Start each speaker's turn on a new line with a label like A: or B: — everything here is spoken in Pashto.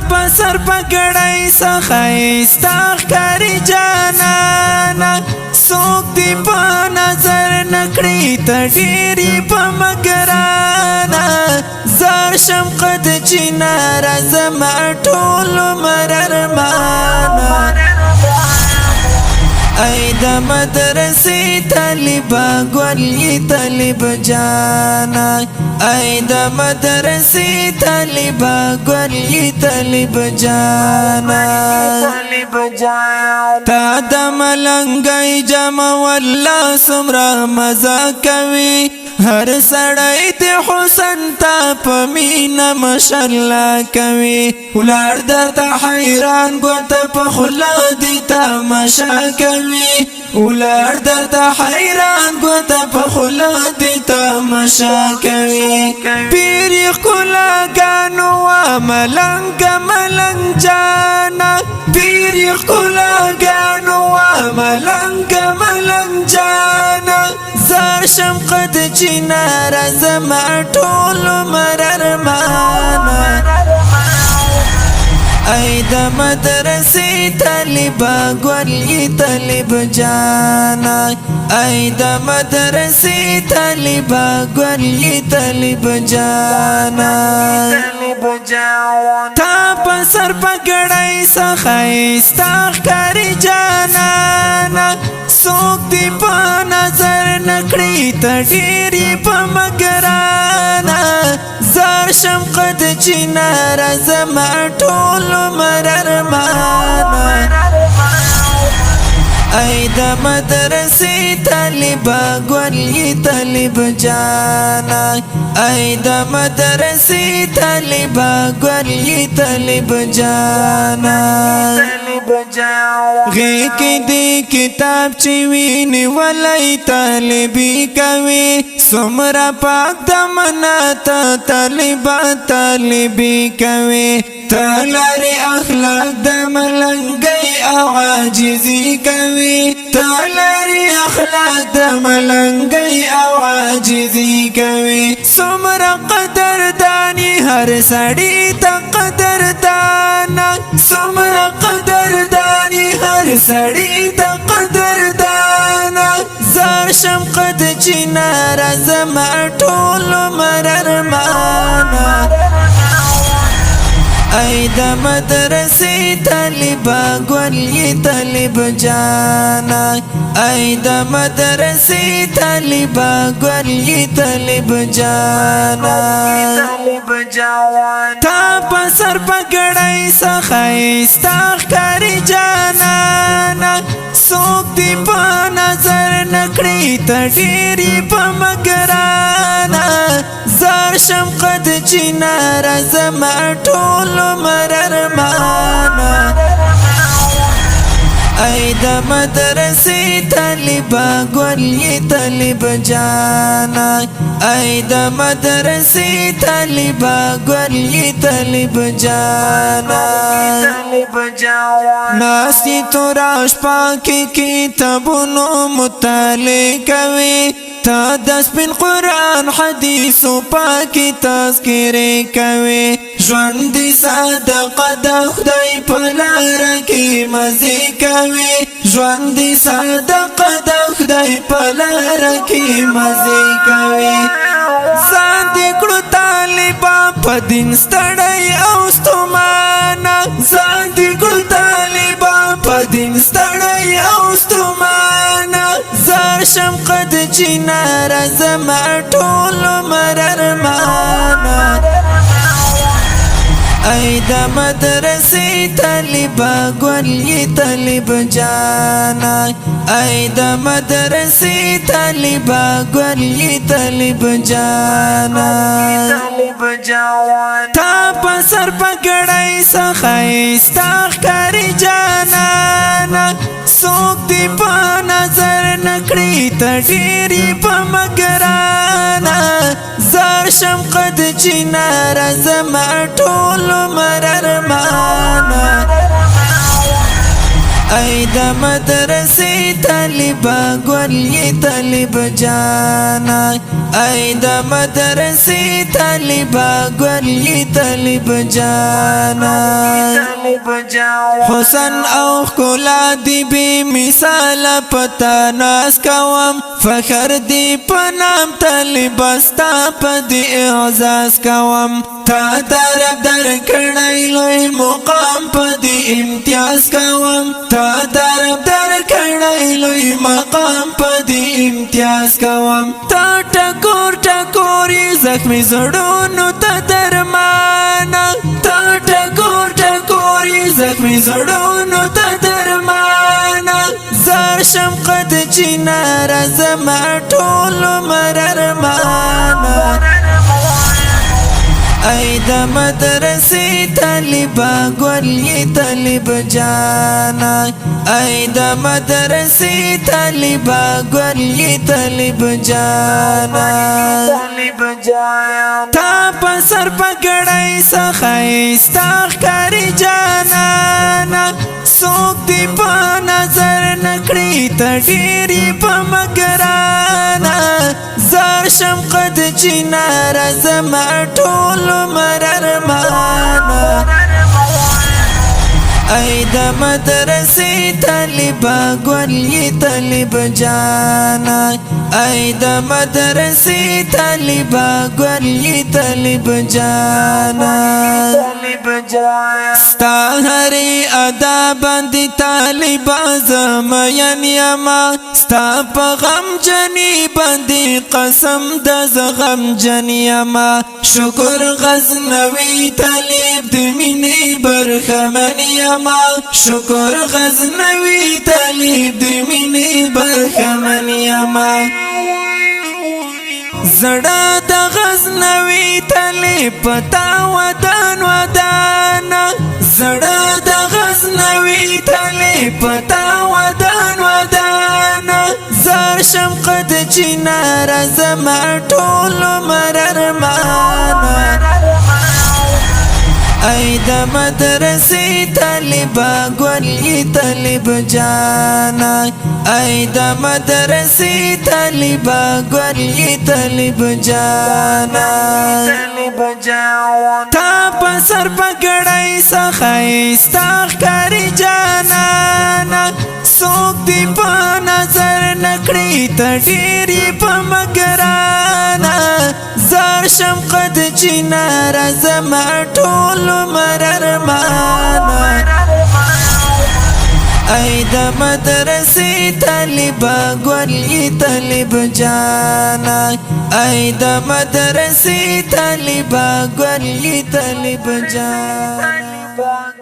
A: پسر پکڑای سخایستا کاری جانانا سوک دی پا نظر نکڑی تا ڈیری پا مگرانا زار شم قد چینا رزم اٹولو مرر مانا ای دا مدرسی طالبا گولی طالب جانا ای دا مدرسی طالبا گولی طالب جانا تا دا ملنگی جمع والله سمرا مزا کوي هر سړی د حسن تا په مینا ماشاءالله کوي ولار درته حیران ګوته په خلا دي تماشا کوي ولار درته حیران ګوته په خلا دي تماشا کوي پیر کلا ګانو ملنګ ملنګ جانا پیر کلا ګانو ملنګ ملنګ جانا زار شم قد چینا رزم اٹول مرر مانا ای دا مدرسی طالبا گولی طالب جانا ای دا مدرسی طالبا گولی طالب جانا تا پسر پکڑای سخایستا کاری جانانا سوک دی پا نظر نکڑی تا ڈیری پا مگرانا زار شم قد چینا رزم اٹولو مرر مانا ای دا مدرسی طالبا گولی طالب جانا ای دا مدرسی طالبا گولی طالب جانا غیکی دی کتاب چوینی ولی طالبی کوي سمرا پاک دمنا تا طالبا طالبی کوي تالاری اخلاق دملنگی او عاجزی کوي تالاری اخلاق دملنگی او عاجزی کوي سمرا قدر دانی هر سڑی تا قدر دانا سمرا قدر دانی هر سڑی تا قدر دانا زار شم قد چینا رزم اٹول مرر مانا ای دا مدرسی طالبا گولی طالب جانا ای دا مدرسی طالبا گولی طالب جانا تا پسر پکڑای سخایستا کاری جانانا سوک دی پا نظر نکڑی تا ڈیری پا مگرانا زار شم قد چینا رزم اٹولو مرر مانا ای دا مدرسی طالبا گولی طالب جانا ای دا مدرسی طالبا گولی طالب جانا ناستی تو راش پاکی کتابونو مطالعه کوي تا دس بن قرآن حدیث و پاکی تذکره کوي ژوند دی صدقه د خدای په لاره کې مزې کوي ژوند دی صدقه د خدای په لاره کې مزې کوي ځان دې کړو طالبا په دین ستړی او ستومانه ځان دې کړو طالبا په دین ستړی او ستومانه زار شم قد چینا رزم اٹولو مرر مانا ای دا مدرسی طالبا گولی طالب جانا ای دا مدرسی طالبا گولی طالب جانا تا پسر پکڑای سخایستا کاری جانانا سوک دی پا نظر نکڑی تا ڈیری پا مگرانا زار شم قد چینا رزم اٹولو مرر مانا ای دا مدرسی طالبا گولی طالب جانا ای د مدرسې طالبا ګلې طالب جانا حسن او ښکلا دی بې مثاله پتا ناز کوم فخر دی په نام طالبه ستا په دې اعزاز کوم تا طرف درکړی لوی مقام په دې امتیاز کوم تا طرف درکړی لوی مقام په دې امتیاز کوم تا ټکور ټکور زخمي زړونو ته درمان تا ټکور ټکور زخمي زړونو ته درمان زار شم قد چنار زما ټول مررمان ای د مدرسې طالبا ګلې طالب جانا ای د مدرسې طالبا ګلې طالب جانا تا په سر پګړای سخایستا ښکاري جانانا څوک دی په نظر نکړي ته ډېرې په مګرانا زار شم قد چنار زما ټول مررمان ای د مدرسې طالبا ګلې طالب جانا ای د مدرسې طالبا ګلې طالب جانا ستا هرې ادا باندې طالبا زمین یما ستا په غمجنې باندې قسم د زغم جن یما شکر غزنوي طالب د مینې برخمن یما شکر غزنوي طالب د مینې برخمن یما زړه د غزنوي طالب پتا ودان ودان زړه د غزنوي طالب پتا ودان ودان زار شم قد چنار زما ټول مررمان ای د مدرسې طالبا ګلې طالب جانا ای د مدرسې طالبا ګلې طالب جانا تا په سر پګړای سخایستا ښکاري جانانا څوک دی په نظر نکړي ته ډېرې په مګرانا زار شم قد چنار زما ټول مررمان ای د مدرسې طالبا ګلې طالب جانا ای د مدرسې طالبا ګلې طالب جانا